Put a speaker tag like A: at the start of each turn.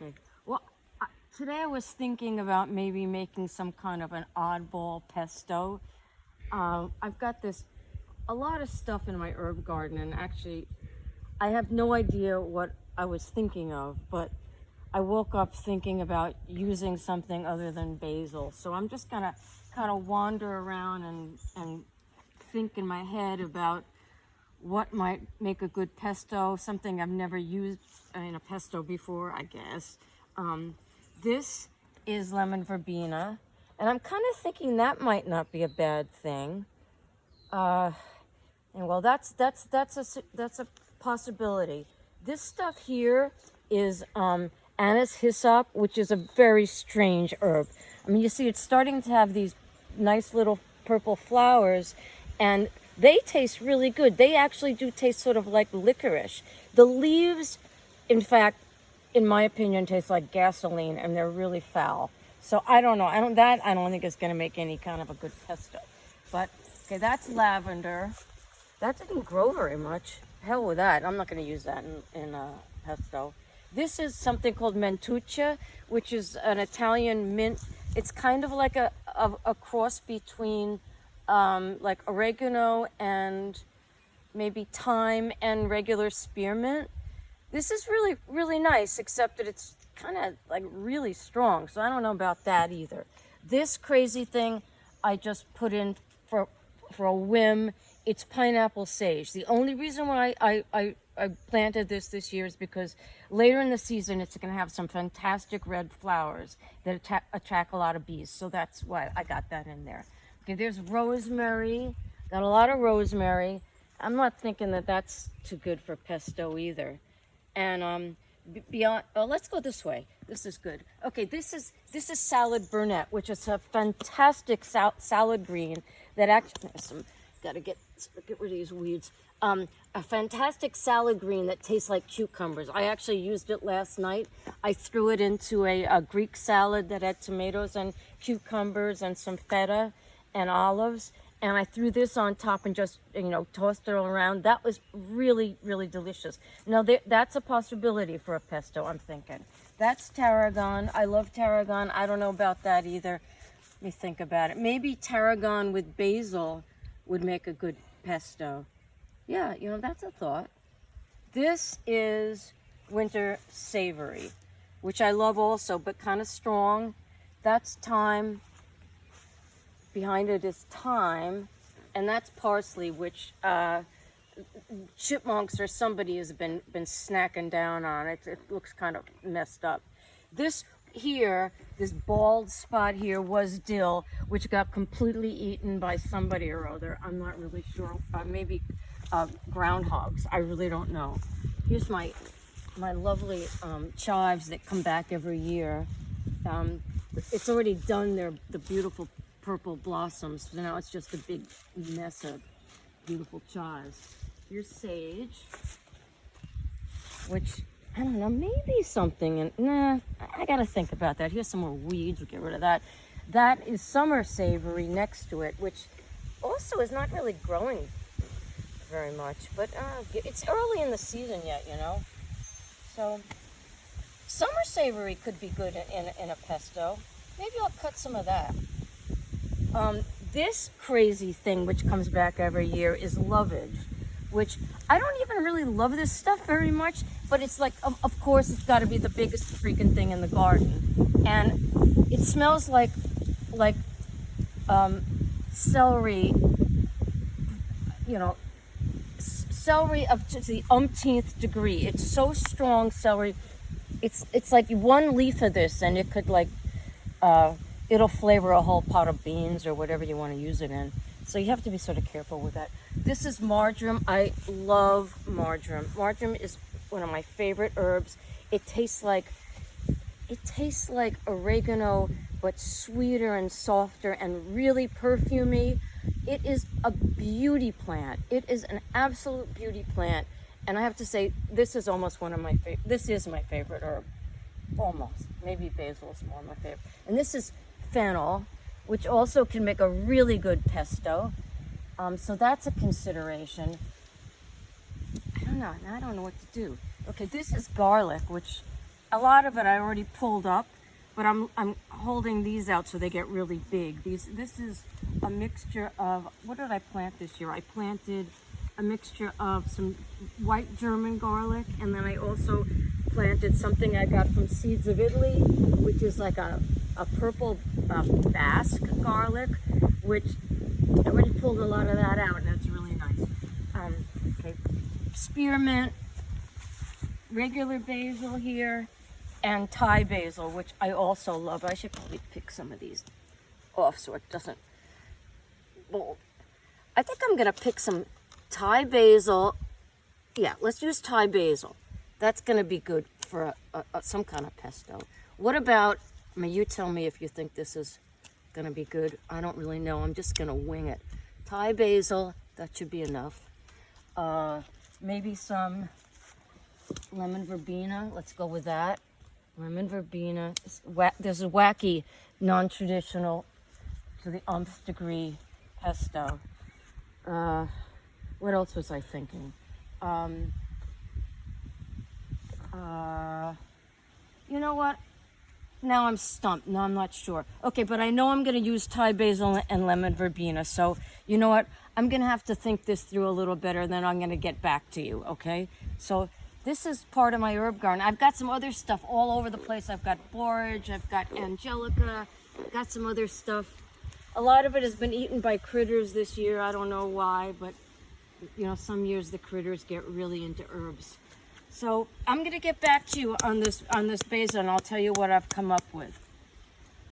A: Okay. Well, today I was thinking about maybe making some kind of an oddball pesto. I've got a lot of stuff in my herb garden, and actually, I have no idea what I was thinking of, but I woke up thinking about using something other than basil. So I'm just gonna kind of wander around and think in my head about what might make a good pesto, something I've never used in a pesto before, I guess. This is lemon verbena, and I'm kind of thinking that might not be a bad thing. And well, that's a possibility. This stuff here is Anise Hyssop, which is a very strange herb. I mean, you see, it's starting to have these nice little purple flowers, and they taste really good. They actually do taste sort of like licorice. The leaves, in fact, in my opinion, taste like gasoline, and they're really foul. So I don't know. I don't think it's going to make any kind of a good pesto. But okay, that's lavender. That didn't grow very much. Hell with that. I'm not going to use that in pesto. This is something called mentuccia, which is an Italian mint. It's kind of like a cross between like oregano and maybe thyme and regular spearmint. This is really, really nice, except that it's kind of like really strong. So I don't know about that either. This crazy thing I just put in for a whim. It's pineapple sage. The only reason why I planted this year is because later in the season it's going to have some fantastic red flowers that attract a lot of bees. So that's why I got that in there. Okay, there's rosemary. Got a lot of rosemary. I'm not thinking that that's too good for pesto either. And beyond, oh, let's go this way. This is good. Okay, this is salad burnet, which is a fantastic salad green that actually gotta get rid of these weeds. A fantastic salad green that tastes like cucumbers. I actually used it last night. I threw it into a Greek salad that had tomatoes and cucumbers and some feta and olives. And I threw this on top and just, tossed it all around. That was really, really delicious. Now, that's a possibility for a pesto, I'm thinking. That's tarragon. I love tarragon. I don't know about that either. Let me think about it. Maybe tarragon with basil would make a good pesto. Yeah, that's a thought. This is winter savory, which I love also, but kind of strong. That's thyme. Behind it is thyme, and that's parsley, which chipmunks or somebody has been snacking down on. It looks kind of messed up. This here, this bald spot here, was dill, which got completely eaten by somebody or other. I'm not really sure. Maybe groundhogs. I really don't know. Here's my lovely chives that come back every year. It's already done the beautiful purple blossoms. So now it's just a big mess of beautiful chives. Here's sage, which, I don't know, maybe something. Nah, I gotta think about that. Here's some more weeds. We'll get rid of that. That is summer savory next to it, which also is not really growing very much. But it's early in the season yet, So summer savory could be good in a pesto. Maybe I'll cut some of that. This crazy thing which comes back every year is lovage, which I don't even really love this stuff very much, but it's like, of course, it's got to be the biggest freaking thing in the garden. And it smells like celery, celery up to the umpteenth degree. It's so strong, celery. It's like one leaf of this, and it could it'll flavor a whole pot of beans or whatever you want to use it in. So you have to be sort of careful with that. This is marjoram. I love marjoram. Marjoram is one of my favorite herbs. It tastes like oregano, but sweeter and softer and really perfumey. It is a beauty plant. It is an absolute beauty plant. And I have to say, this is almost one of my favorite. This is my favorite herb. Almost. Maybe basil is more my favorite. And this is fennel, which also can make a really good pesto. So that's a consideration. I don't know what to do. Okay, this is garlic, which a lot of it I already pulled up, but I'm holding these out so they get really big. This is a mixture of, what did I plant this year? I planted a mixture of some white German garlic, and then I also planted something I got from Seeds of Italy, which is like a purple Basque garlic, which I already pulled a lot of that out, and it's really nice. Okay, spearmint, regular basil here, and Thai basil, which I also love. I should probably pick some of these off so it doesn't mold. I think I'm gonna pick some Thai basil. Yeah, let's use Thai basil. That's gonna be good for some kind of pesto. What about, I mean, you tell me if you think this is gonna be good. I don't really know, I'm just gonna wing it. Thai basil, that should be enough. Maybe some lemon verbena, let's go with that. Lemon verbena, there's a wacky, non-traditional, to the nth degree pesto. What else was I thinking? You know what? Now I'm stumped. Now I'm not sure. Okay, but I know I'm going to use Thai basil and lemon verbena. So, you know what? I'm going to have to think this through a little better, and then I'm going to get back to you, okay? So this is part of my herb garden. I've got some other stuff all over the place. I've got borage, I've got angelica, I've got some other stuff. A lot of it has been eaten by critters this year. I don't know why, but you know, some years the critters get really into herbs. So I'm gonna get back to you on this basil, and I'll tell you what I've come up with.